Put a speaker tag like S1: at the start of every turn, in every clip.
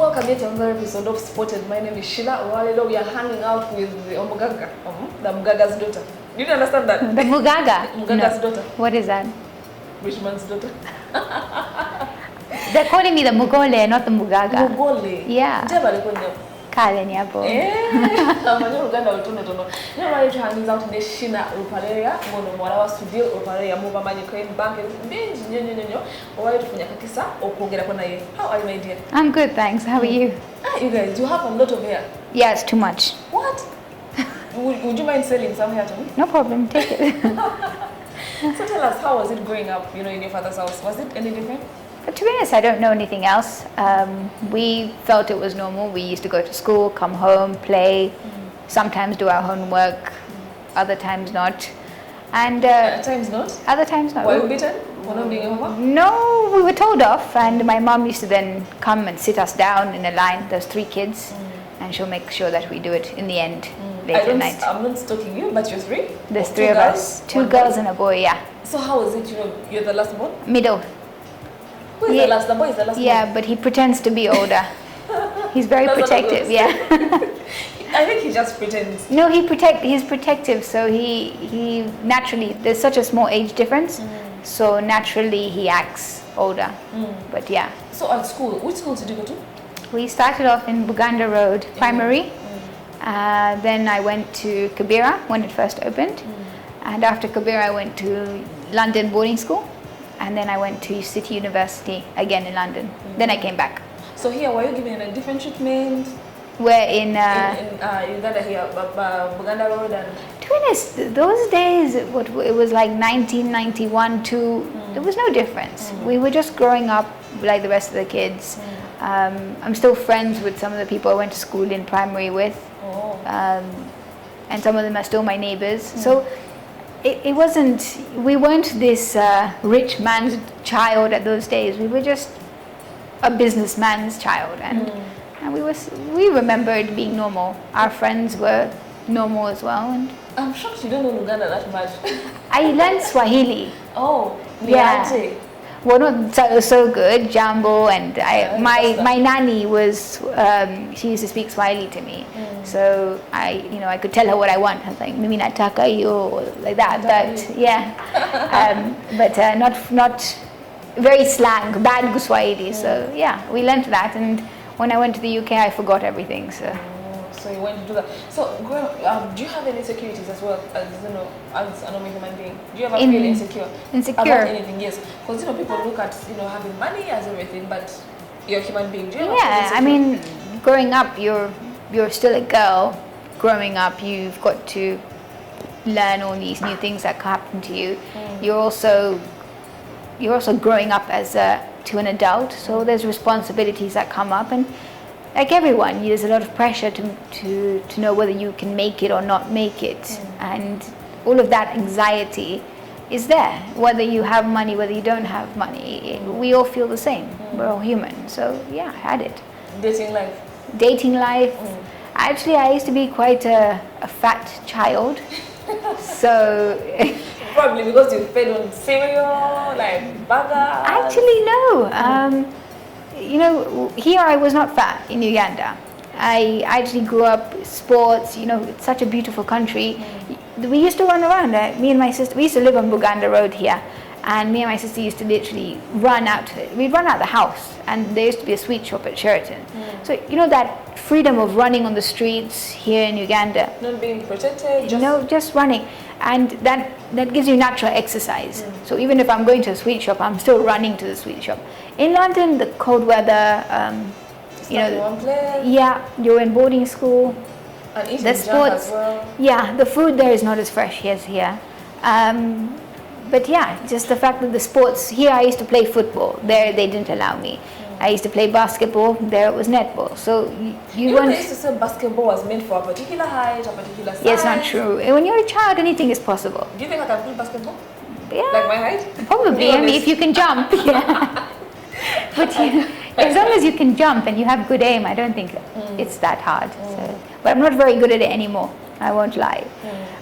S1: Welcome yet to another episode of Spotted. My name is Sheila. We are hanging out with the Omugaga, the Mugaga's daughter. Did you understand that?
S2: The Mugaga?
S1: Mugaga's daughter.
S2: What is that?
S1: Which man's daughter?
S2: They're calling me the Mugole, not the Mugaga.
S1: Mugole?
S2: Yeah. Kale ni hapo.
S1: Uganda utono tono. You know why you're hanging out in Sheena Ruparelia, ngono mwala wa studio Ruparelia muba manyi crane bank binge nyonyo. Why you tufanya kakisa okongera kwa naye. How are you, my dear?
S2: I'm good, thanks. How are you?
S1: You guys, you have a lot of hair.
S2: Yeah, it's too much.
S1: What? Would you mind selling some hair to me?
S2: No problem, take it.
S1: So tell us, how was it growing up, in your father's house? Was it any different?
S2: But to be honest, I don't know anything else. We felt it was normal. We used to go to school, come home, play, sometimes do our homework, other times not. And
S1: At times not?
S2: Other times not.
S1: Were you beaten for not doing your homework?
S2: No, we were told off, and my mom used to then come and sit us down in a line. There's 3 kids, and she'll make sure that we do it in the end, late at night.
S1: I'm not stalking you, but you're 3?
S2: There's 3 of us, 2 girls and a boy, yeah.
S1: So how was it, you're the last born?
S2: Middle.
S1: Who is the last? The boy is the last born?
S2: Yeah, but he pretends to be older. He's very protective, yeah.
S1: I think he just pretends.
S2: No, he's protective, so he naturally, there's such a small age difference, so naturally he acts older, but yeah.
S1: So at school, which school did you go to?
S2: We started off in Buganda Road Primary, then I went to Kibera when it first opened, and after Kibera I went to London boarding school, and then I went to City University again in London. Then I came back.
S1: So here, were you given a different treatment?
S2: We're in
S1: Uganda here, Buganda Road and...
S2: To be honest, those days, it was like 1991 to, there was no difference. We were just growing up like the rest of the kids. I'm still friends with some of the people I went to school in primary with, and some of them are still my neighbors. So it wasn't, we weren't this rich man's child at those days. We were just a businessman's child, and we remembered being normal. Our friends were normal as well. And
S1: I'm shocked you don't know Uganda that much.
S2: I learned Swahili.
S1: Oh,
S2: yeah. Well, not so good, Jambo, and my nanny was, she used to speak Swahili to me, so I could tell her what I want. I was like, "Mimi nataka yo," like that, but yeah, but not very slang, bad Swahili. So yeah, we learned that, and when I went to the UK, I forgot everything.
S1: So you went to do that. So, do you have any insecurities as well as a normal human being? Do you ever feel insecure?
S2: Insecure
S1: about anything? Yes, because people look at having money as everything, but you're a human being. Do you ever feel insecure?
S2: I mean, growing up, you're still a girl. Growing up, you've got to learn all these new things that happen to you. You're also growing up as to an adult, so there's responsibilities that come up, and like everyone, there's a lot of pressure to know whether you can make it or not make it, and all of that anxiety is there, whether you have money, whether you don't have money. We all feel the same. We're all human. So yeah, I had it. Dating life. Actually, I used to be quite a fat child. So
S1: probably because you fed on cereal, like burgers.
S2: Actually, no. Here I was not fat in Uganda. I actually grew up sports, it's such a beautiful country. We used to run around, me and my sister, we used to live on Buganda Road here, and me and my sister used to literally we'd run out the house, and there used to be a sweet shop at Sheraton. So, that freedom of running on the streets here in Uganda.
S1: Not being protected?
S2: Just running. And that gives you natural exercise. So even if I'm going to a sweet shop, I'm still running to the sweet shop. In London, the cold weather,
S1: one place.
S2: Yeah, you're in boarding school.
S1: And eating
S2: the sports,
S1: as well.
S2: Yeah, the food there is not as fresh as here. But yeah, just the fact that the sports, here I used to play football, there they didn't allow me. I used to play basketball, there it was netball. So you
S1: weren't... They used to say basketball was meant for a particular height, a particular size.
S2: Yeah, it's not true. When you're a child, anything is possible.
S1: Do you think I can play basketball?
S2: Yeah.
S1: Like my height?
S2: Probably, if you can jump, yeah. But as long as you can jump and you have good aim, I don't think it's that hard. So. But I'm not very good at it anymore, I won't lie.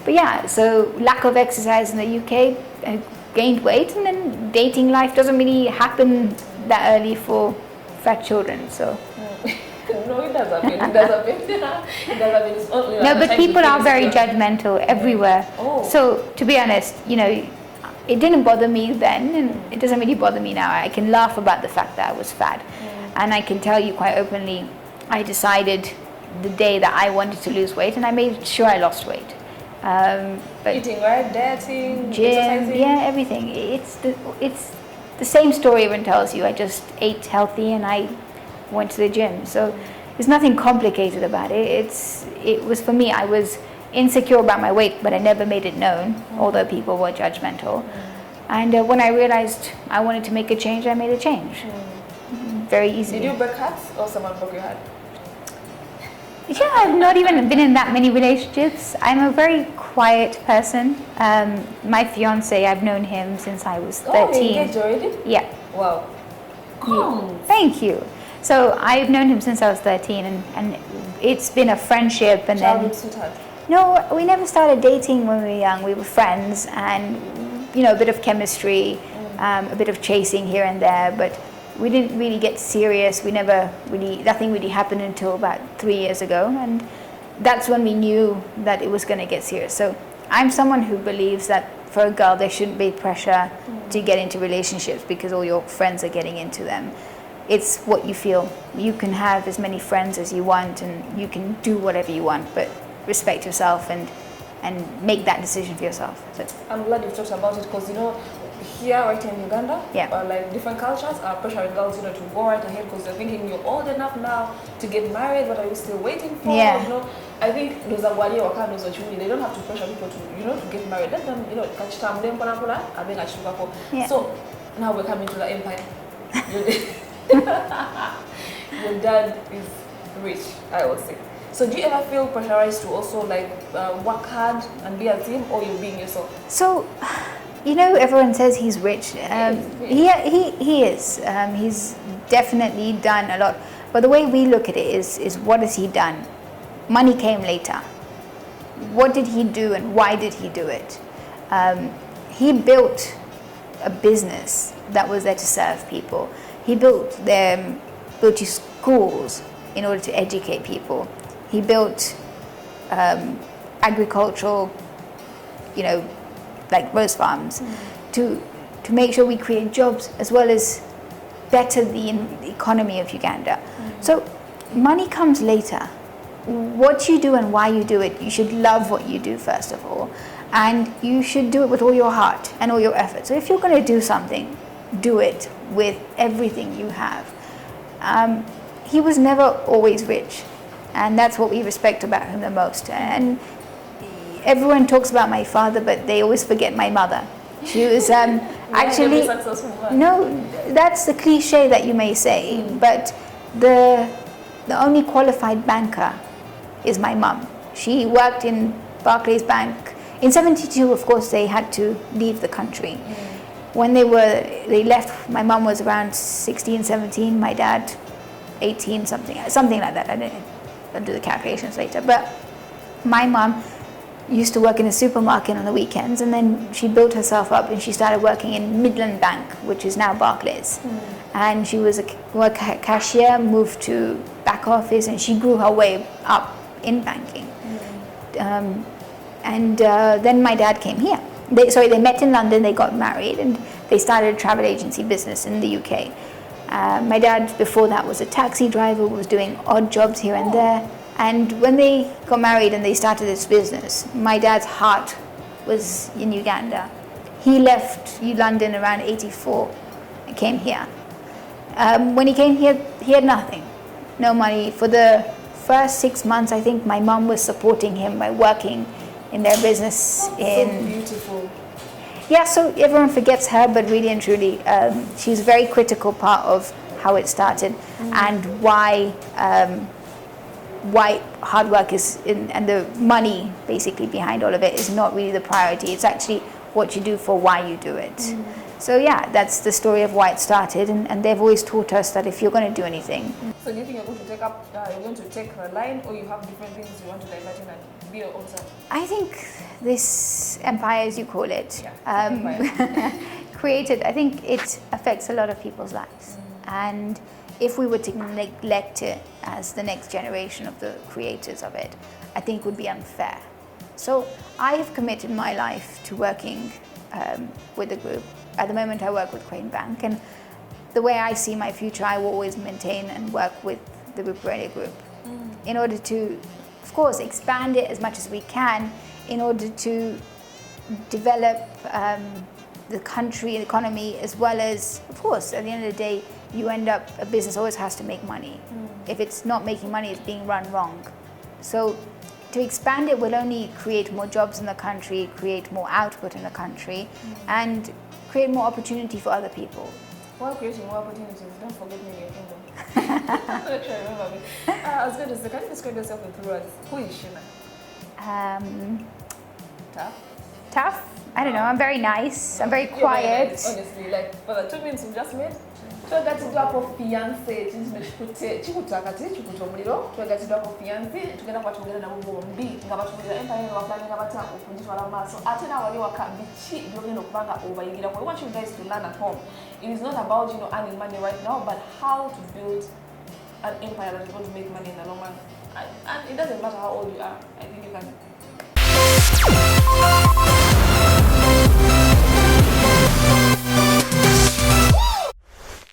S2: But yeah, so lack of exercise in the UK, I gained weight, and then dating life doesn't really happen that early for fat children, so
S1: No, it does happen. It does happen. It does happen. It's only
S2: No, but people are very judgmental everywhere.
S1: Oh.
S2: So to be honest, you know, it didn't bother me then, and it doesn't really bother me now. I can laugh about the fact that I was fat, and I can tell you quite openly, I decided the day that I wanted to lose weight, and I made sure I lost weight. But
S1: eating, right? Dieting,
S2: gym,
S1: exercising.
S2: yeah, everything. It's the same story everyone tells you. I just ate healthy and I went to the gym. So there's nothing complicated about it. It was for me. I was insecure about my weight, but I never made it known, although people were judgmental. And when I realized I wanted to make a change, I made a change. Very easily.
S1: Did you break hearts or someone broke your heart?
S2: Yeah, I've not even been in that many relationships. I'm a very quiet person. My fiance, I've known him since I was 13.
S1: Oh, you engaged already?
S2: Yeah.
S1: Wow.
S2: Yeah. Thank you. So I've known him since I was 13, and it's been a friendship. And
S1: Childhood
S2: then
S1: sweetheart.
S2: no, we never started dating when we were young. We were friends, and you know, a bit of chemistry, a bit of chasing here and there, but we didn't really get serious. We never really, nothing really happened until about 3 years ago, and that's when we knew that it was going to get serious. So I'm someone who believes that for a girl there shouldn't be pressure to get into relationships because all your friends are getting into them. It's what you feel. You can have as many friends as you want, and you can do whatever you want, but respect yourself and make that decision for yourself. So
S1: I'm glad you've talked about it because, you know, here right in Uganda,
S2: Yeah.
S1: like different cultures are pressuring girls, you know, to go right ahead because they're thinking you're old enough now to get married. What are you still waiting for?
S2: Yeah.
S1: You know, I think those are wali or those are they don't have to pressure people to, you know, to get married. Let them, you know, catch time them
S2: Yeah.
S1: So now we're coming to the empire. Your dad is rich, I would say. So do you ever feel pressurized to also like work hard and be a team, or you're being yourself?
S2: So, you know, everyone says he's rich. He is. He's definitely done a lot. But the way we look at it is what has he done? Money came later. What did he do and why did he do it? He built a business that was there to serve people. He built schools in order to educate people. He built agricultural, you know, like rose farms, to make sure we create jobs as well as better the economy of Uganda. So money comes later. What you do and why you do it, you should love what you do first of all, and you should do it with all your heart and all your effort. So if you're going to do something, do it with everything you have. He was never always rich, and that's what we respect about him the most. And everyone talks about my father, but they always forget my mother. She was actually, no, that's the cliche that you may say, but the only qualified banker is my mum. She worked in Barclays Bank. In 72, of course, they had to leave the country. When they left, my mum was around 16, 17, my dad 18, something like that. I'll do the calculations later. But my mum used to work in a supermarket on the weekends, and then she built herself up and she started working in Midland Bank, which is now Barclays. And she was a cashier, moved to back office, and she grew her way up in banking. Then my dad came here. They met in London, they got married, and they started a travel agency business in the UK. My dad, before that, was a taxi driver, was doing odd jobs here and there. And when they got married and they started this business, my dad's heart was in Uganda. He left London around 84 and came here. When he came here, he had nothing, no money. For the first 6 months, I think my mum was supporting him by working in their business.
S1: So beautiful.
S2: Yeah, so everyone forgets her, but really and truly, she's a very critical part of how it started and why hard work and the money basically behind all of it is not really the priority. It's actually what you do for why you do it. So yeah, that's the story of why it started, and they've always taught us that if you're going to do anything.
S1: So do you think you're going to take the line, or you have different things you want to divert in and be your own self?
S2: I think this empire, as you call it, created, I think it affects a lot of people's lives. And if we were to neglect it, as the next generation of the creators of it, I think would be unfair. So I have committed my life to working with the group. At the moment I work with Crane Bank, and the way I see my future, I will always maintain and work with the Ruparelia group in order to, of course, expand it as much as we can in order to develop the country and economy, as well as, of course, at the end of the day, you end up, a business always has to make money. If it's not making money, it's being run wrong. So to expand it will only create more jobs in the country, create more output in the country, and create more opportunity for other people.
S1: While creating more opportunities, don't forget me in your kingdom. I'm not sure I remember me. I was going to say, can you describe yourself in 3 words? Who is Sheena? Tough?
S2: Tough? I don't know, I'm very nice, I'm very quiet.
S1: Very nice, honestly, like for the 2 minutes we just met, twegatiddwa ko fiance chikutakati chikuta omuliro twegatiddwa ko fiance tugenda kwatugenda nabo bombi nga batulira empire wafulani nga bata okujitwala maaso ate nawali waka biki byogenda okubanga obayigira. We want you guys to learn at home. It is not about earning money right now, but how to build an empire that is going to make money in the long run. And it doesn't matter how old you are. I think you can